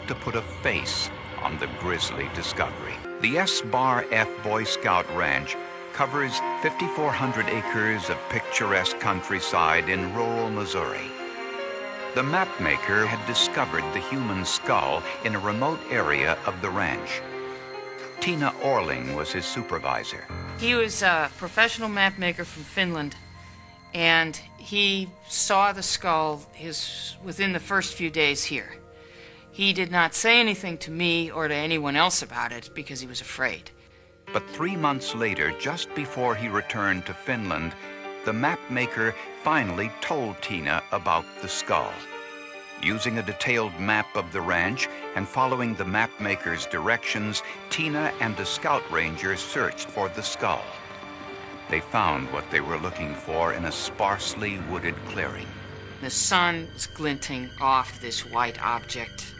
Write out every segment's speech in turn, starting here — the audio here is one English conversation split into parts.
to put a face on the grisly discovery. The S-Bar-F Boy Scout Ranch covers 5,400 acres of picturesque countryside in rural Missouri. The mapmaker had discovered the human skull in a remote area of the ranch. Tina Orling was his supervisor. He was a professional mapmaker from Finland, and he saw the skull within the first few days here. He did not say anything to me or to anyone else about it because he was afraid. But 3 months later, just before he returned to Finland, the mapmaker finally told Tina about the skull. Using a detailed map of the ranch and following the mapmaker's directions, Tina and the scout ranger searched for the skull. They found what they were looking for in a sparsely wooded clearing. The sun was glinting off this white object.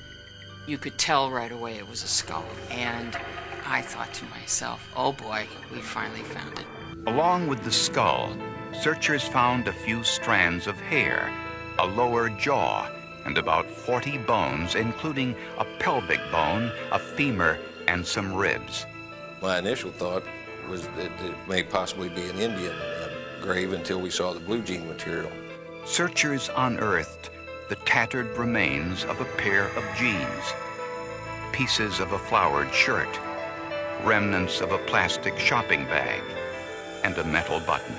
You could tell right away it was a skull, and I thought to myself, oh boy, we finally found it. Along with the skull, searchers found a few strands of hair, a lower jaw, and about 40 bones, including a pelvic bone, a femur, and some ribs. My initial thought was that it may possibly be an Indian grave until we saw the blue jean material. Searchers unearthed the tattered remains of a pair of jeans, pieces of a flowered shirt, remnants of a plastic shopping bag, and a metal button.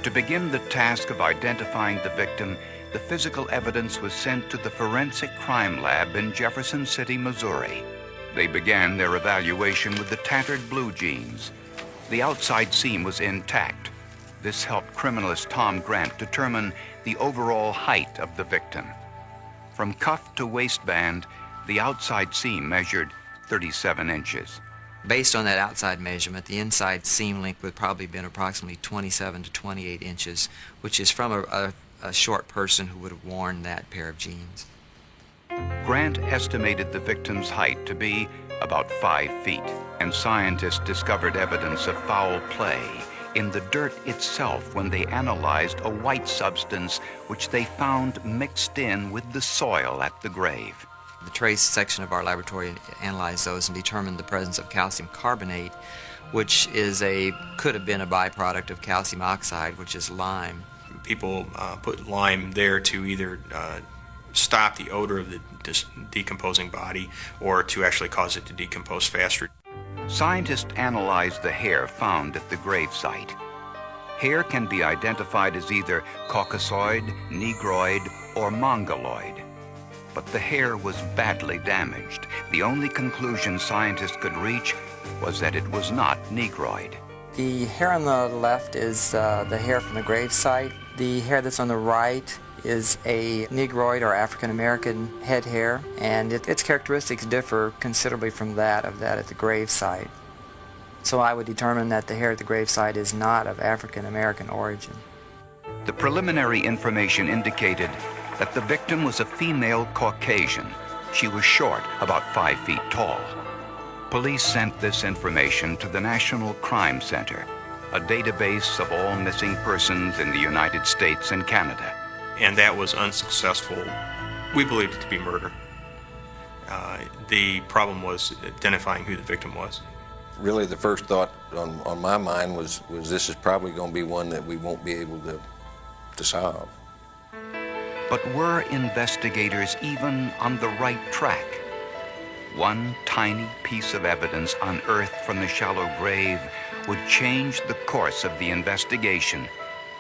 To begin the task of identifying the victim, the physical evidence was sent to the Forensic Crime Lab in Jefferson City, Missouri. They began their evaluation with the tattered blue jeans. The outside seam was intact. This helped criminalist Tom Grant determine the overall height of the victim. From cuff to waistband, the outside seam measured 37 inches. Based on that outside measurement, the inside seam length would probably have been approximately 27 to 28 inches, which is from a short person who would have worn that pair of jeans. Grant estimated the victim's height to be about 5 feet, and scientists discovered evidence of foul play in the dirt itself when they analyzed a white substance which they found mixed in with the soil at the grave. The trace section of our laboratory analyzed those and determined the presence of calcium carbonate, which could have been a byproduct of calcium oxide, which is lime. People put lime there to either stop the odor of the decomposing body or to actually cause it to decompose faster. Scientists analyzed the hair found at the grave site. Hair can be identified as either Caucasoid, Negroid, or Mongoloid. But the hair was badly damaged. The only conclusion scientists could reach was that it was not Negroid. The hair on the left is the hair from the grave site. The hair that's on the right is a Negroid or African American head hair, and its characteristics differ considerably from that at the grave site. So I would determine that the hair at the grave site is not of African American origin. The preliminary information indicated that the victim was a female Caucasian. She was short, about 5 feet tall. Police sent this information to the National Crime Center, a database of all missing persons in the United States and Canada. And that was unsuccessful. We believed it to be murder. The problem was identifying who the victim was. Really, the first thought on my mind was this is probably going to be one that we won't be able to solve. But were investigators even on the right track? One tiny piece of evidence unearthed from the shallow grave would change the course of the investigation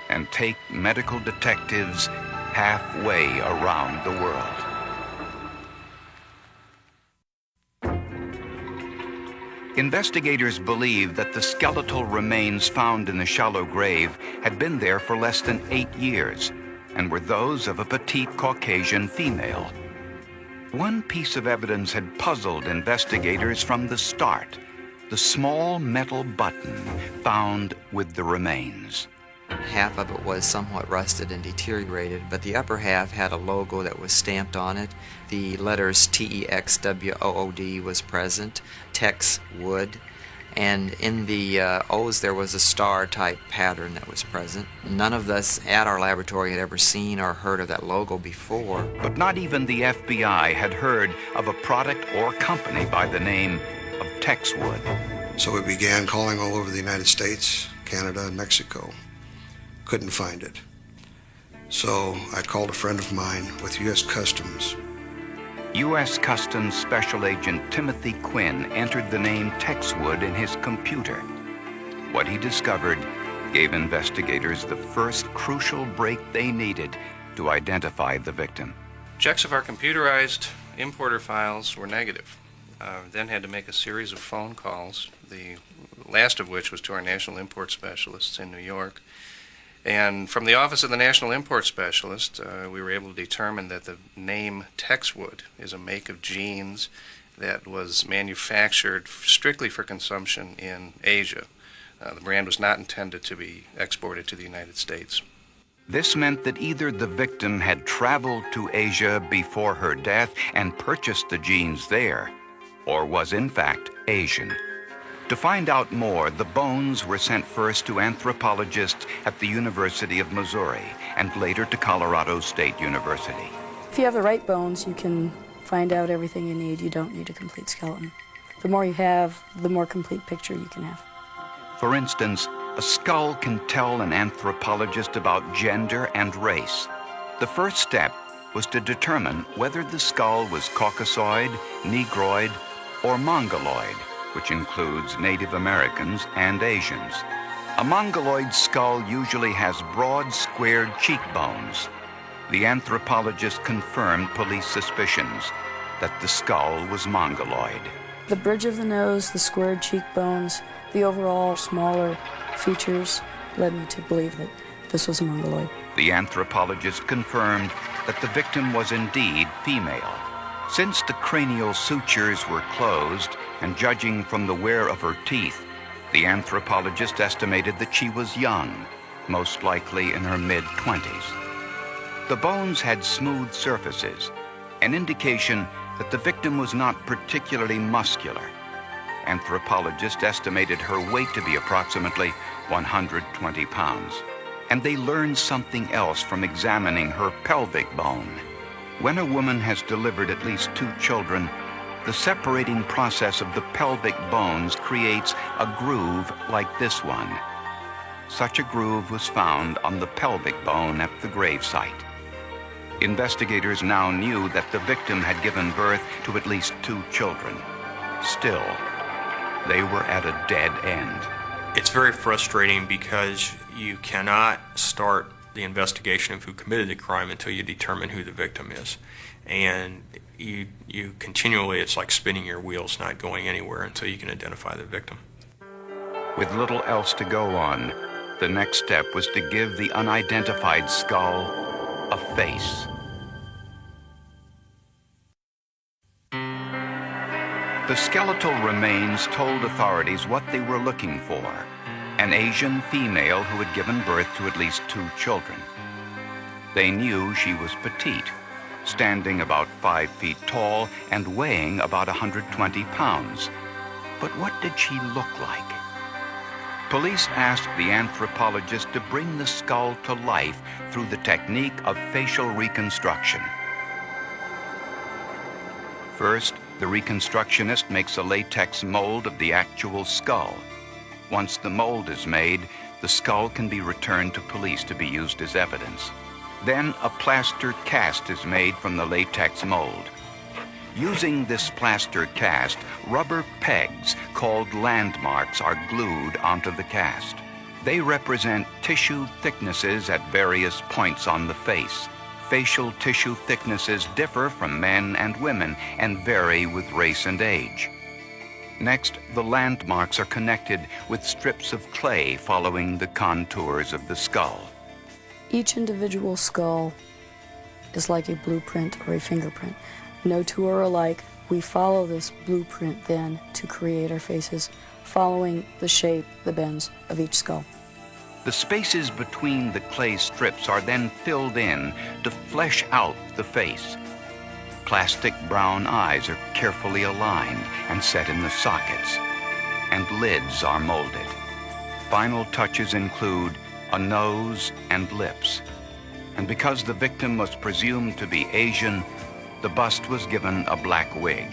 and take medical detectives halfway around the world. Investigators believe that the skeletal remains found in the shallow grave had been there for less than 8 years and were those of a petite Caucasian female. One piece of evidence had puzzled investigators from the start: the small metal button found with the remains. Half of it was somewhat rusted and deteriorated, but the upper half had a logo that was stamped on it. The letters TEXWOOD was present, Tex Wood, And in the O's there was a star-type pattern that was present. None of us at our laboratory had ever seen or heard of that logo before. But not even the FBI had heard of a product or company by the name of Texwood. So we began calling all over the United States, Canada, and Mexico. Couldn't find it. So I called a friend of mine with U.S. Customs. U.S. Customs Special Agent Timothy Quinn entered the name Texwood in his computer. What he discovered gave investigators the first crucial break they needed to identify the victim. Checks of our computerized importer files were negative. Then had to make a series of phone calls, the last of which was to our national import specialists in New York. And from the Office of the National Import Specialist, we were able to determine that the name Texwood is a make of jeans that was manufactured strictly for consumption in Asia. The brand was not intended to be exported to the United States. This meant that either the victim had traveled to Asia before her death and purchased the jeans there, or was in fact Asian. To find out more, the bones were sent first to anthropologists at the University of Missouri and later to Colorado State University. If you have the right bones, you can find out everything you need. You don't need a complete skeleton. The more you have, the more complete picture you can have. For instance, a skull can tell an anthropologist about gender and race. The first step was to determine whether the skull was Caucasoid, Negroid, or Mongoloid, which includes Native Americans and Asians. A Mongoloid skull usually has broad, squared cheekbones. The anthropologist confirmed police suspicions that the skull was Mongoloid. The bridge of the nose, the squared cheekbones, the overall smaller features led me to believe that this was a Mongoloid. The anthropologist confirmed that the victim was indeed female. Since the cranial sutures were closed, and judging from the wear of her teeth, the anthropologist estimated that she was young, most likely in her mid-20s. The bones had smooth surfaces, an indication that the victim was not particularly muscular. Anthropologists estimated her weight to be approximately 120 pounds. And they learned something else from examining her pelvic bone. When a woman has delivered at least 2 children, the separating process of the pelvic bones creates a groove like this one. Such a groove was found on the pelvic bone at the gravesite. Investigators now knew that the victim had given birth to at least 2 children. Still, they were at a dead end. It's very frustrating because you cannot start the investigation of who committed the crime until you determine who the victim is. And you continually, it's like spinning your wheels, not going anywhere until you can identify the victim. With little else to go on, the next step was to give the unidentified skull a face. The skeletal remains told authorities what they were looking for: an Asian female who had given birth to at least 2 children. They knew she was petite, standing about 5 feet tall and weighing about 120 pounds. But what did she look like? Police asked the anthropologist to bring the skull to life through the technique of facial reconstruction. First, the reconstructionist makes a latex mold of the actual skull. Once the mold is made, the skull can be returned to police to be used as evidence. Then a plaster cast is made from the latex mold. Using this plaster cast, rubber pegs called landmarks are glued onto the cast. They represent tissue thicknesses at various points on the face. Facial tissue thicknesses differ from men and women and vary with race and age. Next, the landmarks are connected with strips of clay following the contours of the skull. Each individual skull is like a blueprint or a fingerprint. No two are alike. We follow this blueprint then to create our faces, following the shape, the bends of each skull. The spaces between the clay strips are then filled in to flesh out the face. Plastic brown eyes are carefully aligned and set in the sockets. and lids are molded. Final touches include a nose and lips. And because the victim was presumed to be Asian, the bust was given a black wig.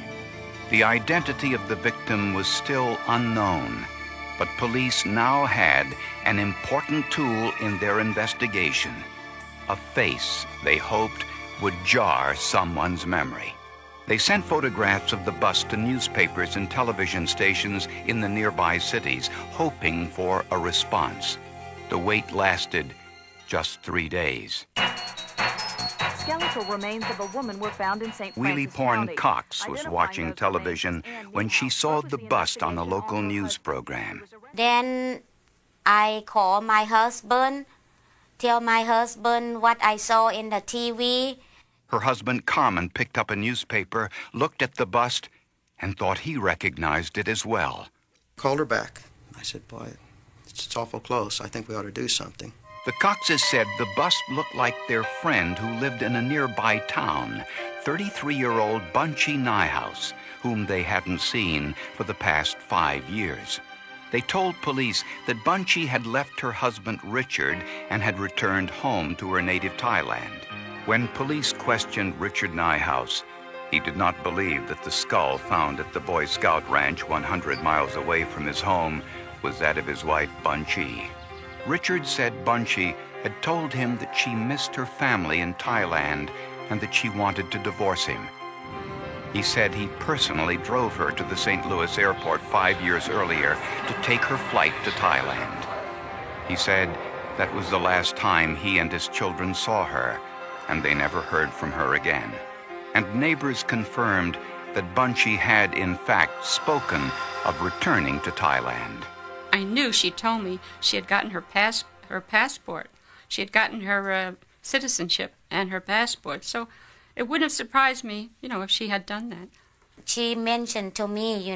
The identity of the victim was still unknown, but police now had an important tool in their investigation, a face they hoped would jar someone's memory. They sent photographs of the bust to newspapers and television stations in the nearby cities, hoping for a response. The wait lasted just 3 days. Skeletal remains of a woman were found in St. Wheelie Francis Porn County. Cox was Identifying watching those television remains, Ann when she Newhouse saw focused the the bust on a investigation local on her news husband. program. Then I call my husband, tell my husband what I saw in the TV. Her husband Carmen picked up a newspaper, looked at the bust, and thought he recognized it as well. Called her back. I said, boy, it's awful close. I think we ought to do something. The Coxes said the bust looked like their friend who lived in a nearby town, 33-year-old Bunchy Nyhouse, whom they hadn't seen for the past 5 years. They told police that Bunchy had left her husband Richard and had returned home to her native Thailand. When police questioned Richard Nyhouse, he did not believe that the skull found at the Boy Scout ranch 100 miles away from his home was that of his wife Bunchy. Richard said Bunchy had told him that she missed her family in Thailand and that she wanted to divorce him. He said he personally drove her to the St. Louis airport 5 years earlier to take her flight to Thailand. He said that was the last time he and his children saw her, and they never heard from her again. And neighbors confirmed that Bunchy had in fact spoken of returning to Thailand. I knew she told me she had gotten her passport. She had gotten her citizenship and her passport. So it wouldn't have surprised me, if she had done that. She mentioned to me,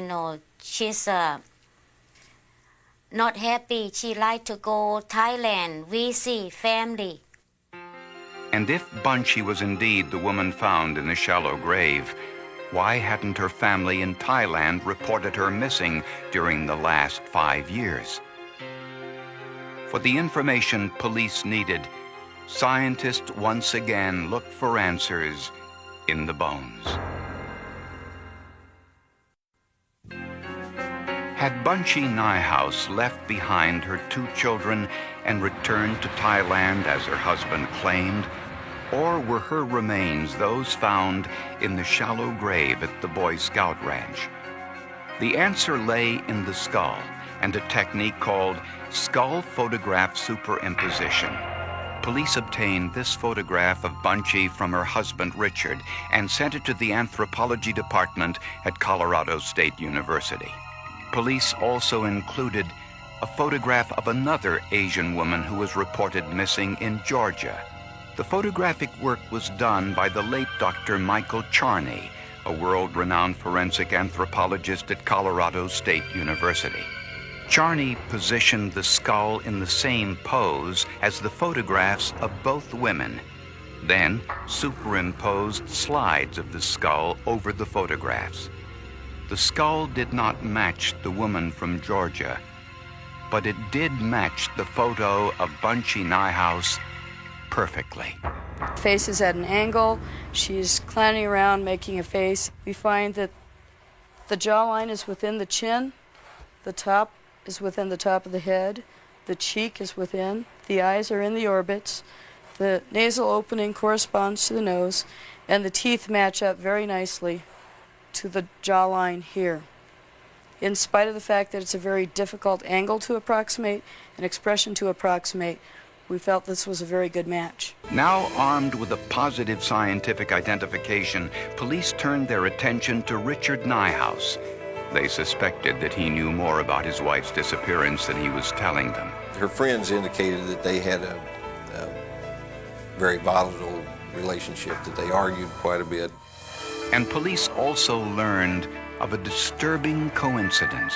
she's not happy. She like to go Thailand, visit family. And if Bunchy was indeed the woman found in the shallow grave, why hadn't her family in Thailand reported her missing during the last 5 years? For the information police needed, scientists once again looked for answers in the bones. Had Bunchy Nyhouse left behind her 2 children and returned to Thailand as her husband claimed? Or were her remains those found in the shallow grave at the Boy Scout ranch? The answer lay in the skull and a technique called skull photograph superimposition. Police obtained this photograph of Bunchy from her husband Richard and sent it to the anthropology department at Colorado State University. Police also included a photograph of another Asian woman who was reported missing in Georgia. The photographic work was done by the late Dr. Michael Charney, a world-renowned forensic anthropologist at Colorado State University. Charney positioned the skull in the same pose as the photographs of both women, then superimposed slides of the skull over the photographs. The skull did not match the woman from Georgia, but it did match the photo of Bunchy Nyhouse perfectly. Face is at an angle. She's clowning around making a face. We find that the jawline is within the chin, the top is within the top of the head, the cheek is within, the eyes are in the orbits, the nasal opening corresponds to the nose, and the teeth match up very nicely to the jawline here. In spite of the fact that it's a very difficult angle to approximate, an expression to approximate, we felt this was a very good match. Now armed with a positive scientific identification, police turned their attention to Richard Nyhouse. They suspected that he knew more about his wife's disappearance than he was telling them. Her friends indicated that they had a very volatile relationship, that they argued quite a bit. And police also learned of a disturbing coincidence,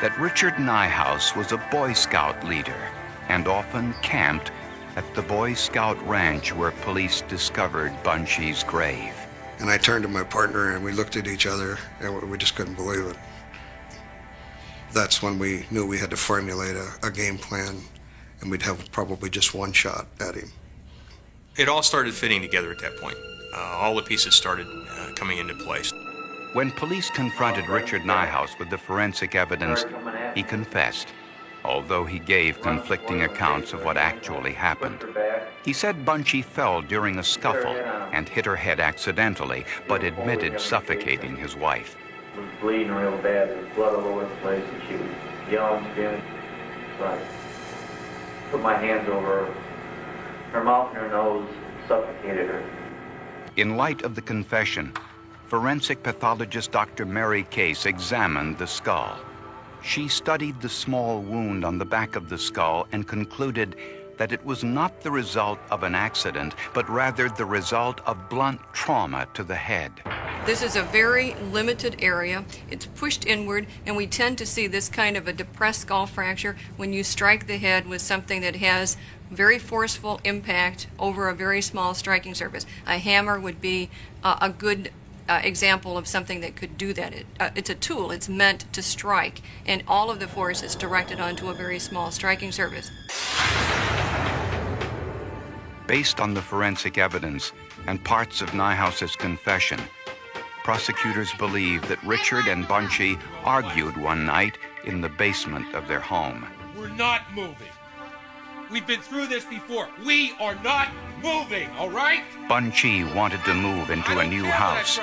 that Richard Nyhouse was a Boy Scout leader and often camped at the Boy Scout ranch where police discovered Bunchy's grave. And I turned to my partner and we looked at each other and we just couldn't believe it. That's when we knew we had to formulate a game plan, and we'd have probably just one shot at him. It all started fitting together at that point. All the pieces started coming into place. When police confronted Richard Nyhouse with the forensic evidence, he confessed, although he gave conflicting accounts of what actually happened. He said Bunchy fell during a scuffle and hit her head accidentally, but admitted suffocating his wife. Was bleeding real bad. There was blood all over the place, and she was yelling, screaming. So I put my hands over her mouth and her nose, suffocated her. In light of the confession, forensic pathologist Dr. Mary Case examined the skull. She studied the small wound on the back of the skull and concluded that it was not the result of an accident, but rather the result of blunt trauma to the head. This is a very limited area. It's pushed inward, and we tend to see this kind of a depressed skull fracture when you strike the head with something that has very forceful impact over a very small striking surface. A hammer would be a good example of something that could do that. It's a tool. It's meant to strike, and all of the force is directed onto a very small striking surface. Based on the forensic evidence and parts of Nyhouse's confession, prosecutors believe that Richard and Bunchy argued one night in the basement of their home. We're not moving. We've been through this before. We are not moving, all right? Bunchy wanted to move into a new house.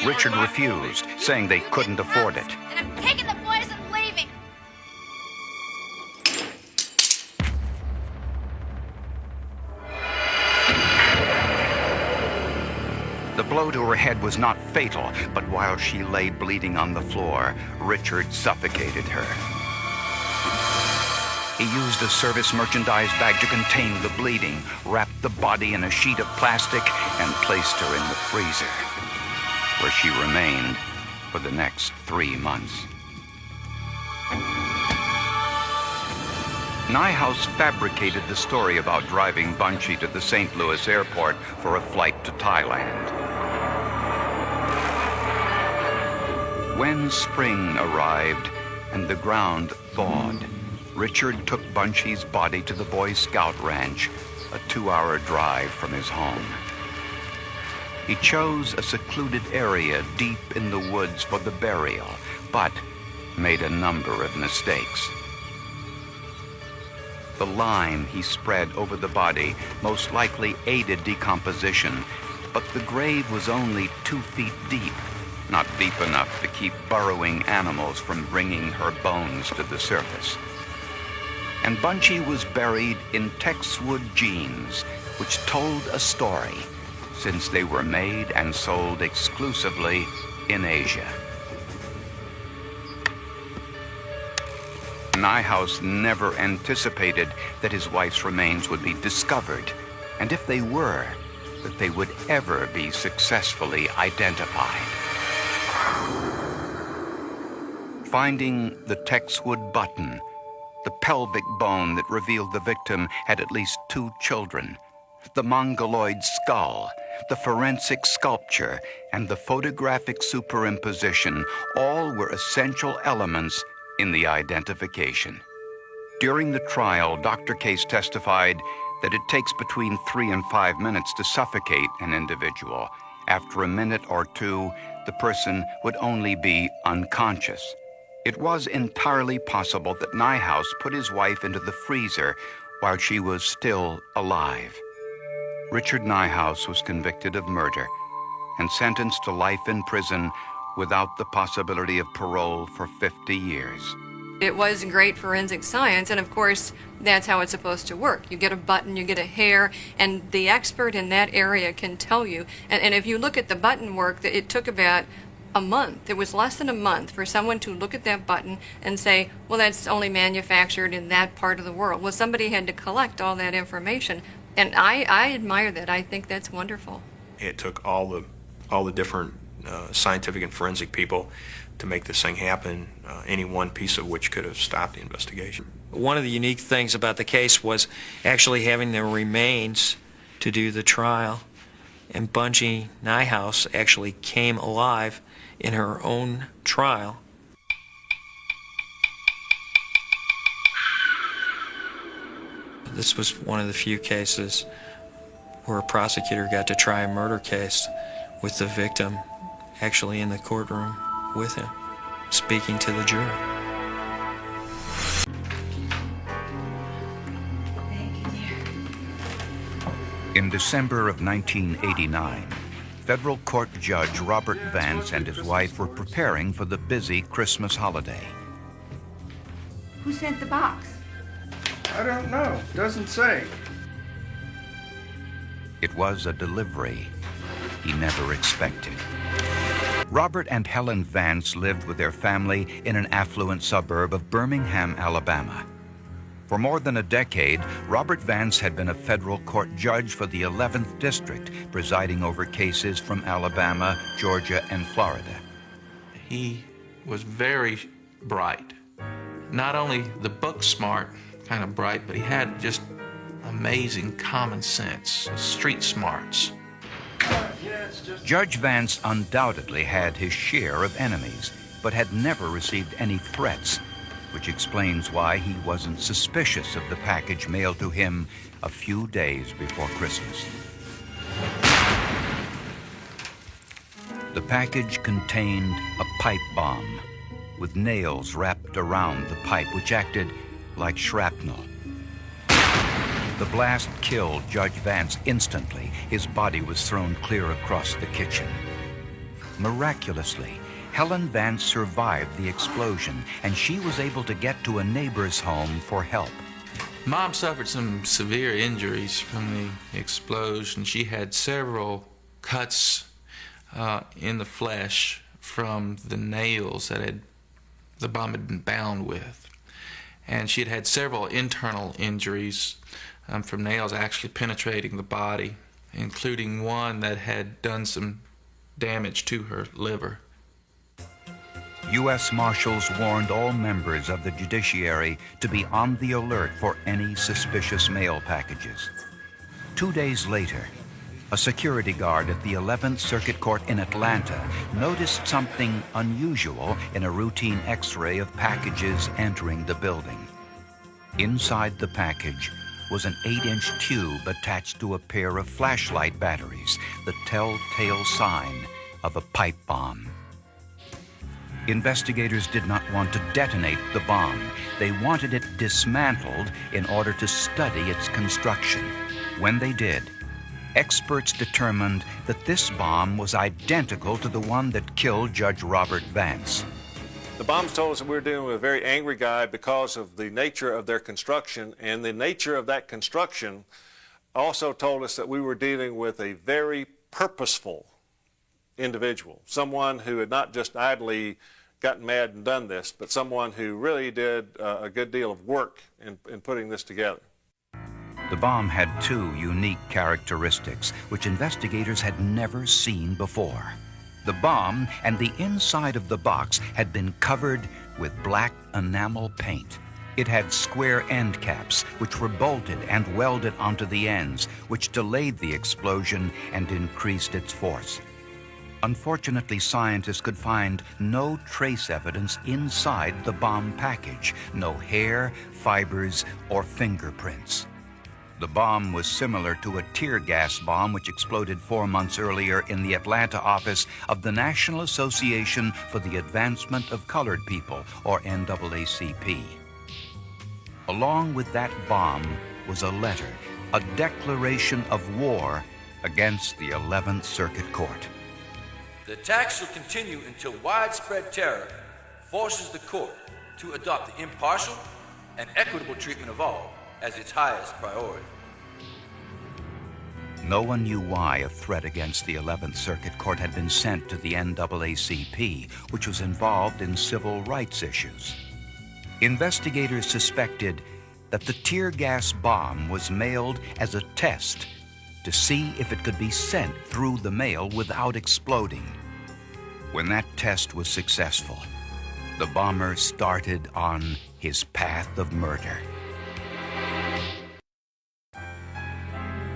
Richard refused, saying they couldn't afford it. And I'm taking the boys and leaving. The blow to her head was not fatal, but while she lay bleeding on the floor, Richard suffocated her. He used a service merchandise bag to contain the bleeding, wrapped the body in a sheet of plastic, and placed her in the freezer, where she remained for the next 3 months. Nyhouse fabricated the story about driving Bunchy to the St. Louis airport for a flight to Thailand. When spring arrived and the ground thawed, Richard took Bunchy's body to the Boy Scout Ranch, a 2-hour drive from his home. He chose a secluded area deep in the woods for the burial, but made a number of mistakes. The lime he spread over the body most likely aided decomposition, but the grave was only 2 feet deep, not deep enough to keep burrowing animals from bringing her bones to the surface. And Bunchy was buried in Texwood jeans, which told a story, since they were made and sold exclusively in Asia. Nyhouse never anticipated that his wife's remains would be discovered, and if they were, that they would ever be successfully identified. Finding the Texwood button, the pelvic bone that revealed the victim had at least 2 children, the mongoloid skull, the forensic sculpture, and the photographic superimposition all were essential elements in the identification. During the trial, Dr. Case testified that it takes between 3 and 5 minutes to suffocate an individual. After a minute or 2, the person would only be unconscious. It was entirely possible that Nyhouse put his wife into the freezer while she was still alive. Richard Nyhouse was convicted of murder and sentenced to life in prison without the possibility of parole for 50 years. It was great forensic science, and of course, that's how it's supposed to work. You get a button, you get a hair, and the expert in that area can tell you. And if you look at the button work, it took about a month. It was less than a month for someone to look at that button and say, well, that's only manufactured in that part of the world. Well, somebody had to collect all that information, and I admire that. I think that's wonderful. It took all the different scientific and forensic people to make this thing happen, any one piece of which could have stopped the investigation. One of the unique things about the case was actually having the remains to do the trial, and Bunchy Nyhouse actually came alive in her own trial. This was one of the few cases where a prosecutor got to try a murder case with the victim actually in the courtroom with him, speaking to the jury. In December of 1989, federal court judge Robert Vance and his wife were preparing for the busy Christmas holiday. Who sent the box? I don't know. Doesn't say. It was a delivery he never expected. Robert and Helen Vance lived with their family in an affluent suburb of Birmingham, Alabama. For more than a decade, Robert Vance had been a federal court judge for the 11th District, presiding over cases from Alabama, Georgia, and Florida. He was very bright. Not only the book smart, kind of bright, but he had just amazing common sense, street smarts. Judge Vance undoubtedly had his share of enemies, but had never received any threats, which explains why he wasn't suspicious of the package mailed to him a few days before Christmas. The package contained a pipe bomb with nails wrapped around the pipe, which acted like shrapnel. The blast killed Judge Vance instantly. His body was thrown clear across the kitchen. Miraculously, Helen Vance survived the explosion, and she was able to get to a neighbor's home for help. Mom suffered some severe injuries from the explosion. She had several cuts in the flesh from the nails that the bomb had been bound with. And she had had several internal injuries from nails actually penetrating the body, including one that had done some damage to her liver. U.S. Marshals warned all members of the judiciary to be on the alert for any suspicious mail packages. 2 days later, a security guard at the 11th Circuit Court in Atlanta noticed something unusual in a routine X-ray of packages entering the building. Inside the package was an 8-inch tube attached to a pair of flashlight batteries, the telltale sign of a pipe bomb. Investigators did not want to detonate the bomb. They wanted it dismantled in order to study its construction. When they did, experts determined that this bomb was identical to the one that killed Judge Robert Vance. The bombs told us that we were dealing with a very angry guy because of the nature of their construction, and the nature of that construction also told us that we were dealing with a very purposeful individual, someone who had not just idly gotten mad and done this, but someone who really did a good deal of work in putting this together. The bomb had two unique characteristics which investigators had never seen before. The bomb and the inside of the box had been covered with black enamel paint. It had square end caps which were bolted and welded onto the ends, which delayed the explosion and increased its force. Unfortunately, scientists could find no trace evidence inside the bomb package, no hair, fibers, or fingerprints. The bomb was similar to a tear gas bomb which exploded 4 months earlier in the Atlanta office of the National Association for the Advancement of Colored People, or NAACP. Along with that bomb was a letter, a declaration of war against the 11th Circuit Court. The attacks will continue until widespread terror forces the court to adopt the impartial and equitable treatment of all as its highest priority. No one knew why a threat against the 11th Circuit Court had been sent to the NAACP, which was involved in civil rights issues. Investigators suspected that the tear gas bomb was mailed as a test to see if it could be sent through the mail without exploding. When that test was successful, the bomber started on his path of murder.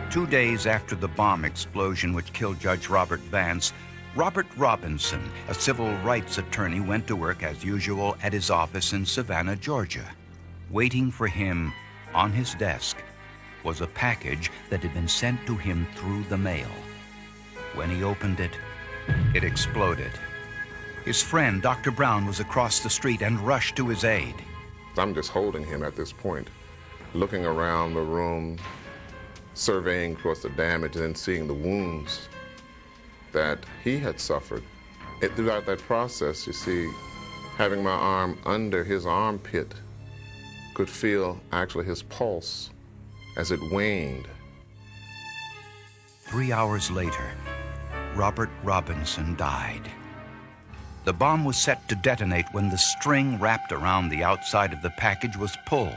2 days after the bomb explosion which killed Judge Robert Vance, Robert Robinson, a civil rights attorney, went to work as usual at his office in Savannah, Georgia. Waiting for him on his desk was a package that had been sent to him through the mail. When he opened it, it exploded. His friend, Dr. Brown, was across the street and rushed to his aid. I'm just holding him at this point, looking around the room, surveying, of course, the damage and seeing the wounds that he had suffered. Throughout that process, you see, having my arm under his armpit, could feel actually his pulse as it waned. 3 hours later, Robert Robinson died. The bomb was set to detonate when the string wrapped around the outside of the package was pulled.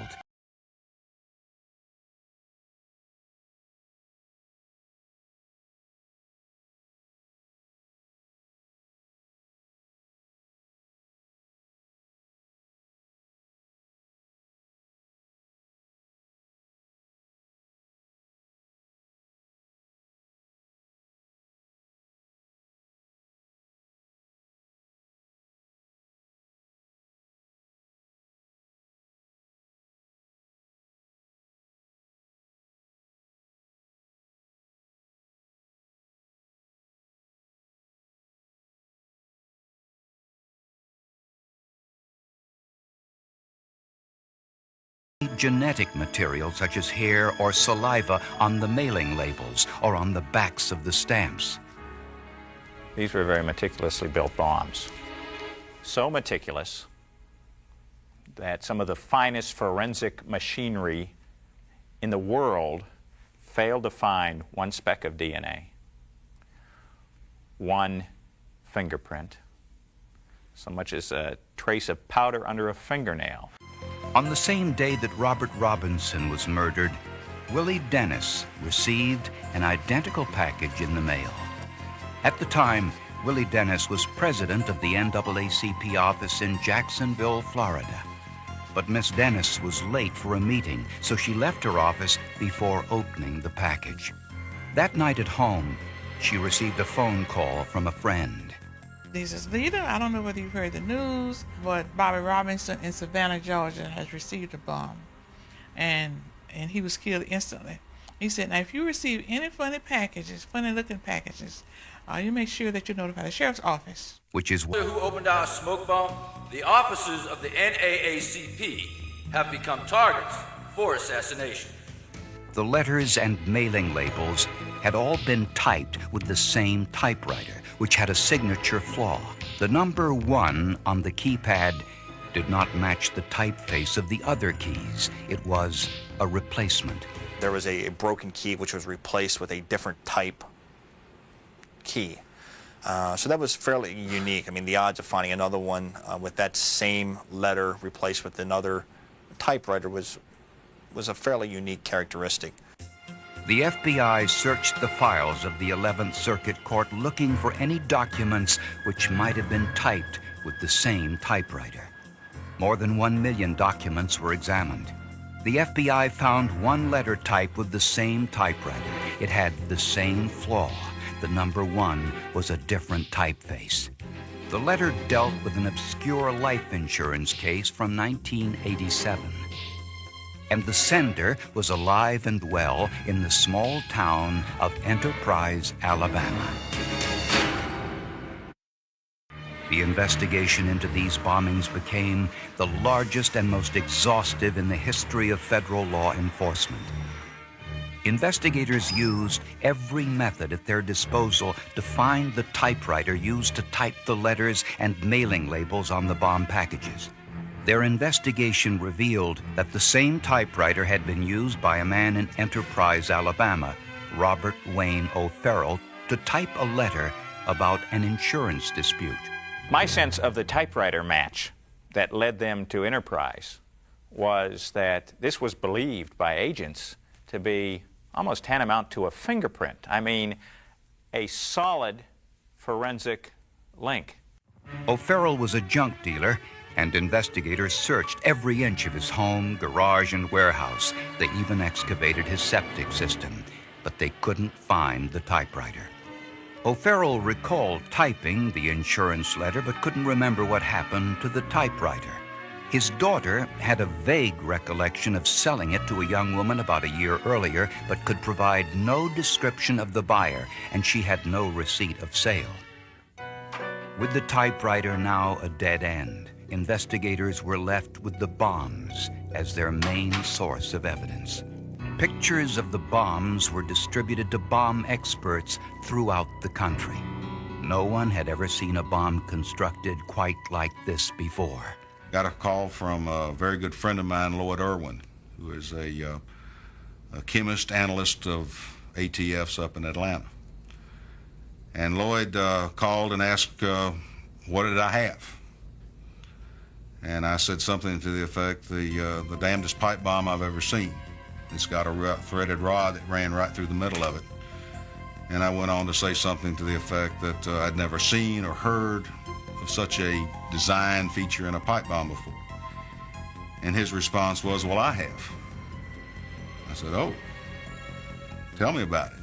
Genetic material such as hair or saliva on the mailing labels or on the backs of the stamps. These were very meticulously built bombs. So meticulous that some of the finest forensic machinery in the world failed to find one speck of DNA, one fingerprint, so much as a trace of powder under a fingernail. On the same day that Robert Robinson was murdered, Willie Dennis received an identical package in the mail. At the time, Willie Dennis was president of the NAACP office in Jacksonville, Florida. But Miss Dennis was late for a meeting, so she left her office before opening the package. That night at home, she received a phone call from a friend. He says, Lita, I don't know whether you've heard the news, but Bobby Robinson in Savannah, Georgia has received a bomb. And he was killed instantly. He said, now if you receive any funny looking packages, you make sure that you notify the sheriff's office. Which is who opened our smoke bomb? The officers of the NAACP have become targets for assassination. The letters and mailing labels had all been typed with the same typewriter, which had a signature flaw. The number 1 on the keypad did not match the typeface of the other keys. It was a replacement. There was a broken key which was replaced with a different type key. So that was fairly unique. I mean, the odds of finding another one with that same letter replaced with another typewriter was a fairly unique characteristic. The FBI searched the files of the 11th Circuit Court looking for any documents which might have been typed with the same typewriter. More than 1 million documents were examined. The FBI found one letter typed with the same typewriter. It had the same flaw. The number 1 was a different typeface. The letter dealt with an obscure life insurance case from 1987. And the sender was alive and well in the small town of Enterprise, Alabama. The investigation into these bombings became the largest and most exhaustive in the history of federal law enforcement. Investigators used every method at their disposal to find the typewriter used to type the letters and mailing labels on the bomb packages. Their investigation revealed that the same typewriter had been used by a man in Enterprise, Alabama, Robert Wayne O'Farrell, to type a letter about an insurance dispute. My sense of the typewriter match that led them to Enterprise was that this was believed by agents to be almost tantamount to a fingerprint. I mean, a solid forensic link. O'Farrell was a junk dealer, and investigators searched every inch of his home, garage, and warehouse. They even excavated his septic system, but they couldn't find the typewriter. O'Farrell recalled typing the insurance letter, but couldn't remember what happened to the typewriter. His daughter had a vague recollection of selling it to a young woman about a year earlier, but could provide no description of the buyer, and she had no receipt of sale. With the typewriter now a dead end, investigators were left with the bombs as their main source of evidence. Pictures of the bombs were distributed to bomb experts throughout the country. No one had ever seen a bomb constructed quite like this before. Got a call from a very good friend of mine, Lloyd Irwin, who is a chemist, analyst of ATFs up in Atlanta. And Lloyd called and asked, what did I have? And I said something to the effect, the damnedest pipe bomb I've ever seen. It's got a threaded rod that ran right through the middle of it. And I went on to say something to the effect that I'd never seen or heard of such a design feature in a pipe bomb before. And his response was, well, I have. I said, oh, tell me about it.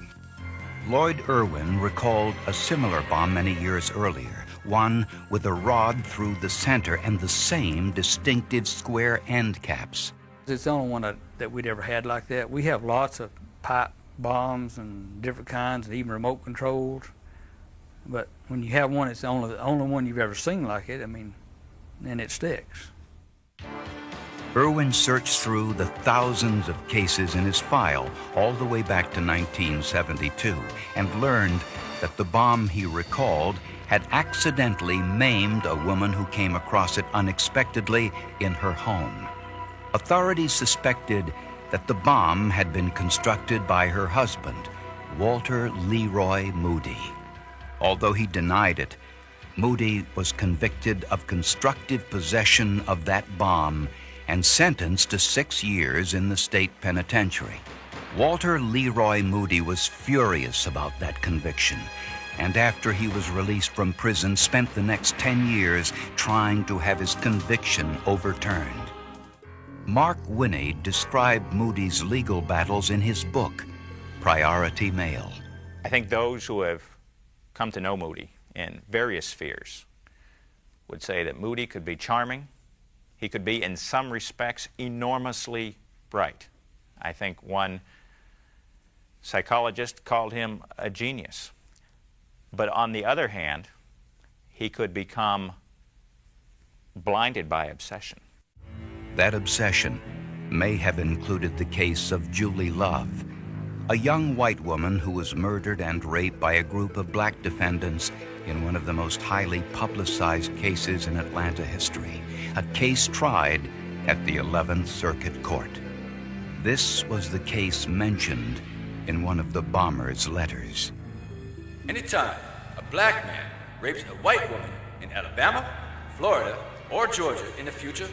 Lloyd Irwin recalled a similar bomb many years earlier, one with a rod through the center and the same distinctive square end caps. It's the only one that we'd ever had like that. We have lots of pipe bombs and different kinds, and even remote controls. But when you have one, it's the only one you've ever seen like it. I mean, and it sticks. Irwin searched through the thousands of cases in his file all the way back to 1972 and learned that the bomb he recalled had accidentally maimed a woman who came across it unexpectedly in her home. Authorities suspected that the bomb had been constructed by her husband, Walter Leroy Moody. Although he denied it, Moody was convicted of constructive possession of that bomb and sentenced to 6 years in the state penitentiary. Walter Leroy Moody was furious about that conviction, and after he was released from prison, spent the next 10 years trying to have his conviction overturned. Mark Winnie described Moody's legal battles in his book, Priority Mail. I think those who have come to know Moody in various spheres would say that Moody could be charming. He could be, in some respects, enormously bright. I think one psychologist called him a genius. But on the other hand, he could become blinded by obsession. That obsession may have included the case of Julie Love, a young white woman who was murdered and raped by a group of black defendants in one of the most highly publicized cases in Atlanta history, a case tried at the 11th Circuit Court. This was the case mentioned in one of the bomber's letters. Anytime a black man rapes a white woman in Alabama, Florida, or Georgia in the future,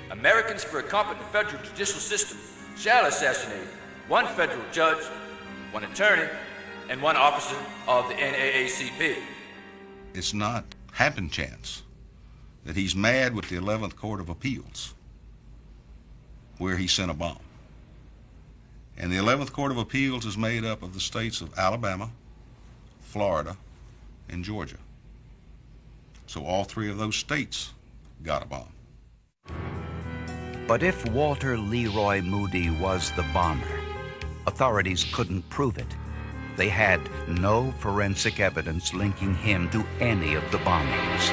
Americans for a competent federal judicial system shall assassinate one federal judge, one attorney, and one officer of the NAACP. It's not happen chance that he's mad with the 11th Court of Appeals where he sent a bomb. And the 11th Court of Appeals is made up of the states of Alabama, Florida, and Georgia. So all three of those states got a bomb. But if Walter Leroy Moody was the bomber, authorities couldn't prove it. They had no forensic evidence linking him to any of the bombings.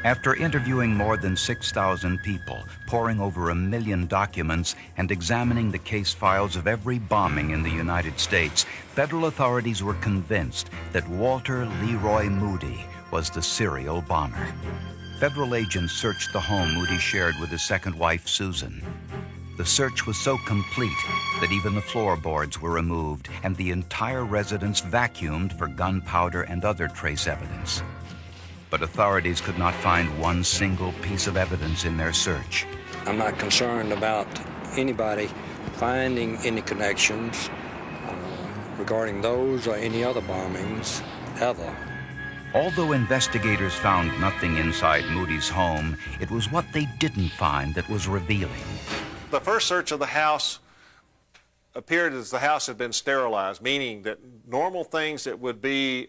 After interviewing more than 6,000 people, poring over 1 million documents, and examining the case files of every bombing in the United States, federal authorities were convinced that Walter Leroy Moody was the serial bomber. Federal agents searched the home Moody shared with his second wife, Susan. The search was so complete that even the floorboards were removed and the entire residence vacuumed for gunpowder and other trace evidence. But authorities could not find one single piece of evidence in their search. I'm not concerned about anybody finding any connections regarding those or any other bombings ever. Although investigators found nothing inside Moody's home, it was what they didn't find that was revealing. The first search of the house appeared as the house had been sterilized, meaning that normal things that would be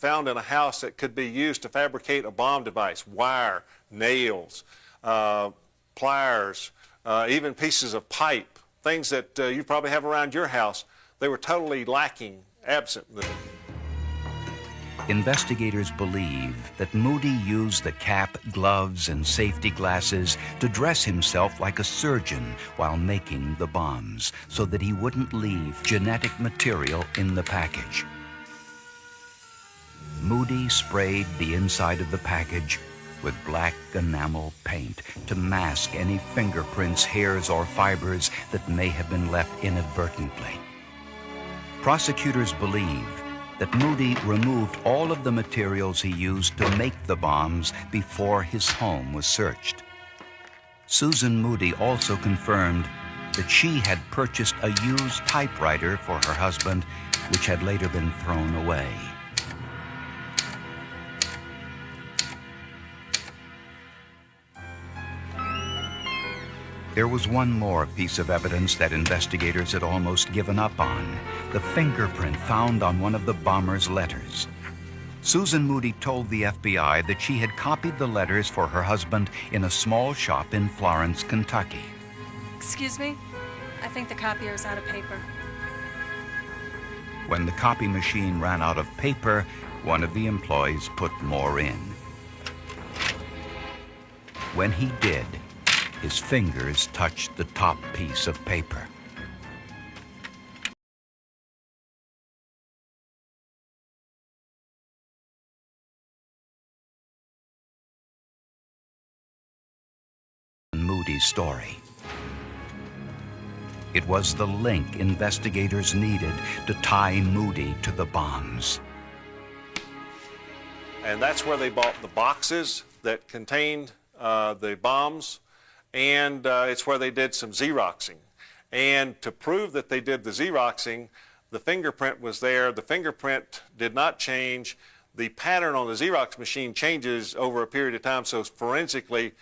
found in a house that could be used to fabricate a bomb device, wire, nails, pliers, even pieces of pipe, things that you probably have around your house, they were totally lacking, absent. Investigators believe that Moody used the cap, gloves, and safety glasses to dress himself like a surgeon while making the bombs, so that he wouldn't leave genetic material in the package. Moody sprayed the inside of the package with black enamel paint to mask any fingerprints, hairs, or fibers that may have been left inadvertently. Prosecutors believe that Moody removed all of the materials he used to make the bombs before his home was searched. Susan Moody also confirmed that she had purchased a used typewriter for her husband, which had later been thrown away. There was one more piece of evidence that investigators had almost given up on, the fingerprint found on one of the bomber's letters. Susan Moody told the FBI that she had copied the letters for her husband in a small shop in Florence, Kentucky. Excuse me? I think the copier is out of paper. When the copy machine ran out of paper, one of the employees put more in. When he did, his fingers touched the top piece of paper. Moody's story. It was the link investigators needed to tie Moody to the bombs. And that's where they bought the boxes that contained the bombs, and it's where they did some Xeroxing. And to prove that they did the Xeroxing, the fingerprint was there. The fingerprint did not change. The pattern on the Xerox machine changes over a period of time, so forensically,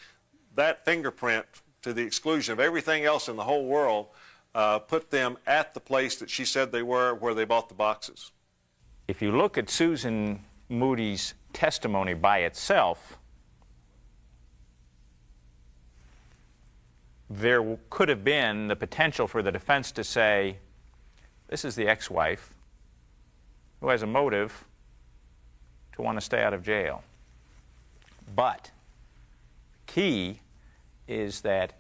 that fingerprint, to the exclusion of everything else in the whole world, put them at the place that she said they were, where they bought the boxes. If you look at Susan Moody's testimony by itself, there could have been the potential for the defense to say, this is the ex-wife who has a motive to want to stay out of jail. But the key is that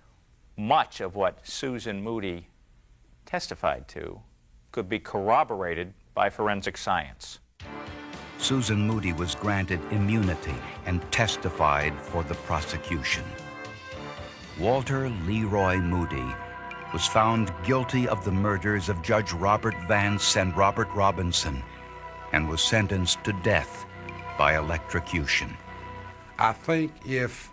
much of what Susan Moody testified to could be corroborated by forensic science. Susan Moody was granted immunity and testified for the prosecution. Walter Leroy Moody was found guilty of the murders of Judge Robert Vance and Robert Robinson and was sentenced to death by electrocution. I think if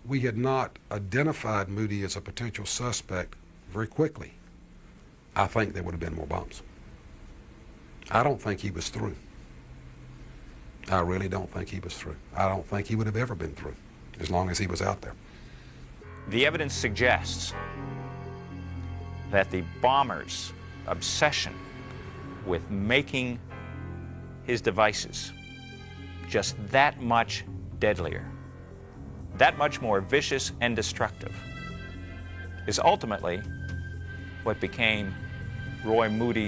we had not identified Moody as a potential suspect very quickly, I think there would have been more bombs. I don't think he was through. I really don't think he was through. I don't think he would have ever been through as long as he was out there. The evidence suggests that the bomber's obsession with making his devices just that much deadlier, that much more vicious and destructive, is ultimately what became Roy Moody's